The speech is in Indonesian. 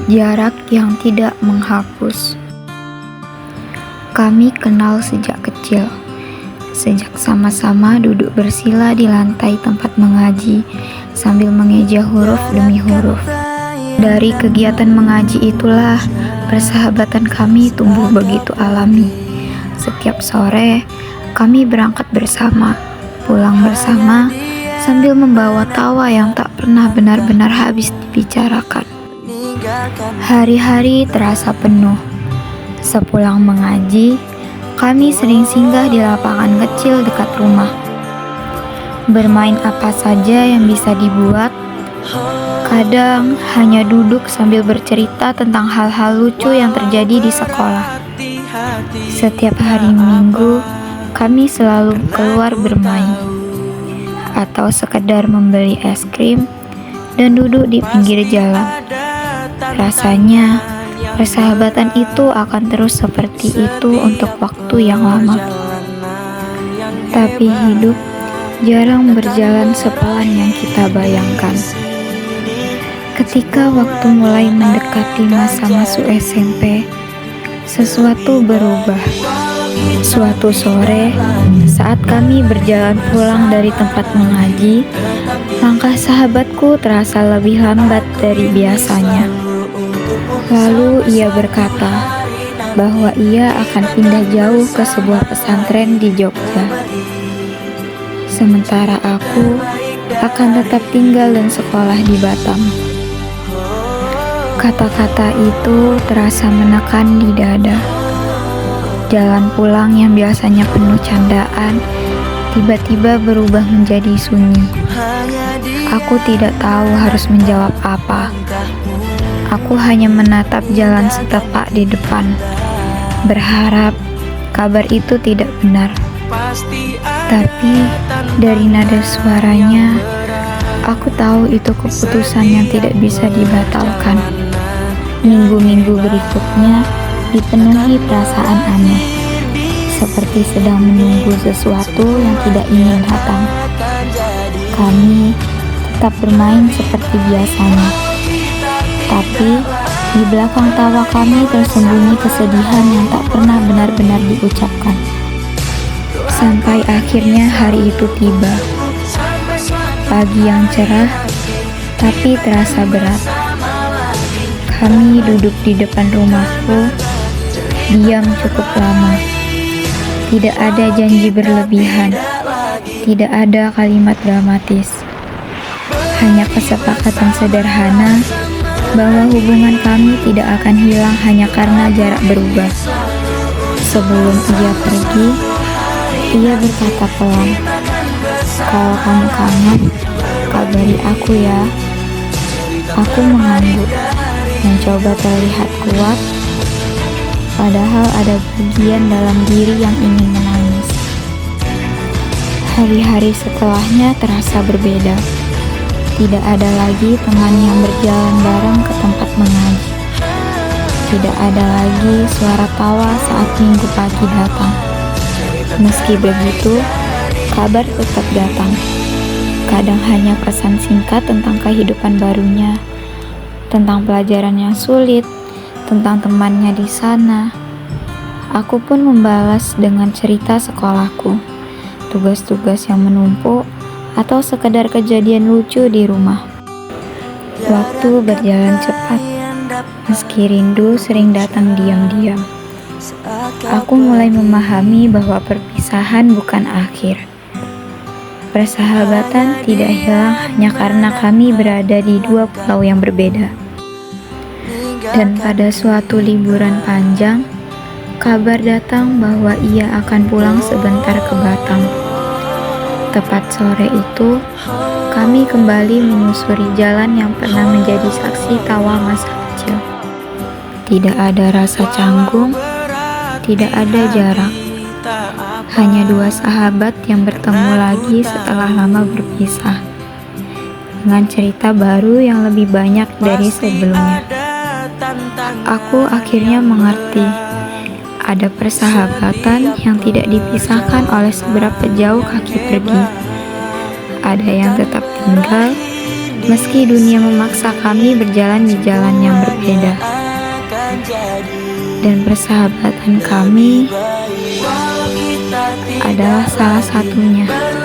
Jarak yang tidak menghapus. Kami kenal sejak kecil, sejak sama-sama duduk bersila di lantai tempat mengaji sambil mengeja huruf demi huruf. Dari kegiatan mengaji itulah persahabatan kami tumbuh begitu alami. Setiap sore kami berangkat bersama, pulang bersama, sambil membawa tawa yang tak pernah benar-benar habis dibicarakan. Hari-hari terasa penuh. Sepulang mengaji, kami sering singgah di lapangan kecil dekat rumah. Bermain apa saja yang bisa dibuat. Kadang hanya duduk sambil bercerita tentang hal-hal lucu yang terjadi di sekolah. Setiap hari Minggu, kami selalu keluar bermain, atau sekedar membeli es krim dan duduk di pinggir jalan. Rasanya, persahabatan itu akan terus seperti itu untuk waktu yang lama. Tapi hidup jarang berjalan sepelan yang kita bayangkan. Ketika waktu mulai mendekati masa masuk SMP, sesuatu berubah. Suatu sore, saat kami berjalan pulang dari tempat mengaji, langkah sahabatku terasa lebih lambat dari biasanya. Lalu ia berkata bahwa ia akan pindah jauh ke sebuah pesantren di Jogja. Sementara aku akan tetap tinggal dan sekolah di Batam. Kata-kata itu terasa menekan di dada. Jalan pulang yang biasanya penuh candaan tiba-tiba berubah menjadi sunyi. Aku tidak tahu harus menjawab apa. Aku hanya menatap jalan setapak di depan, berharap kabar itu tidak benar. Tapi dari nada suaranya, aku tahu itu keputusan yang tidak bisa dibatalkan. Minggu-minggu berikutnya dipenuhi perasaan aneh, seperti sedang menunggu sesuatu yang tidak ingin datang. Kami tetap bermain seperti biasanya, tapi di belakang tawa kami tersembunyi kesedihan yang tak pernah benar-benar diucapkan. Sampai akhirnya hari itu tiba. Pagi yang cerah, tapi terasa berat. Kami duduk di depan rumahku, diam cukup lama. Tidak ada janji berlebihan, tidak ada kalimat dramatis. Hanya kesepakatan sederhana bahwa hubungan kami tidak akan hilang hanya karena jarak berubah. Sebelum ia pergi, ia berkata pelan, "Kalau kamu kangen, kabari aku ya." Aku mengangguk, mencoba terlihat kuat, padahal ada bagian dalam diri yang ingin menangis. Hari-hari setelahnya terasa berbeda. Tidak ada lagi teman yang berjalan bareng ke tempat mengaji. Tidak ada lagi suara tawa saat minggu pagi datang. Meski begitu, kabar tetap datang. Kadang hanya pesan singkat tentang kehidupan barunya, tentang pelajaran yang sulit, tentang temannya di sana. Aku pun membalas dengan cerita sekolahku, tugas-tugas yang menumpuk, atau sekedar kejadian lucu di rumah. Waktu berjalan cepat, meski rindu sering datang diam-diam. Aku mulai memahami bahwa perpisahan bukan akhir. Persahabatan tidak hilang hanya karena kami berada di dua pulau yang berbeda. Dan pada suatu liburan panjang, kabar datang bahwa ia akan pulang sebentar ke Batam. Tepat sore itu, kami kembali menyusuri jalan yang pernah menjadi saksi tawa masa kecil. Tidak ada rasa canggung, tidak ada jarak. Hanya dua sahabat yang bertemu lagi setelah lama berpisah, dengan cerita baru yang lebih banyak dari sebelumnya. Aku akhirnya mengerti, ada persahabatan yang tidak dipisahkan oleh seberapa jauh kaki pergi. Ada yang tetap tinggal, Meski dunia memaksa kami berjalan di jalan yang berbeda, dan persahabatan kami adalah salah satunya.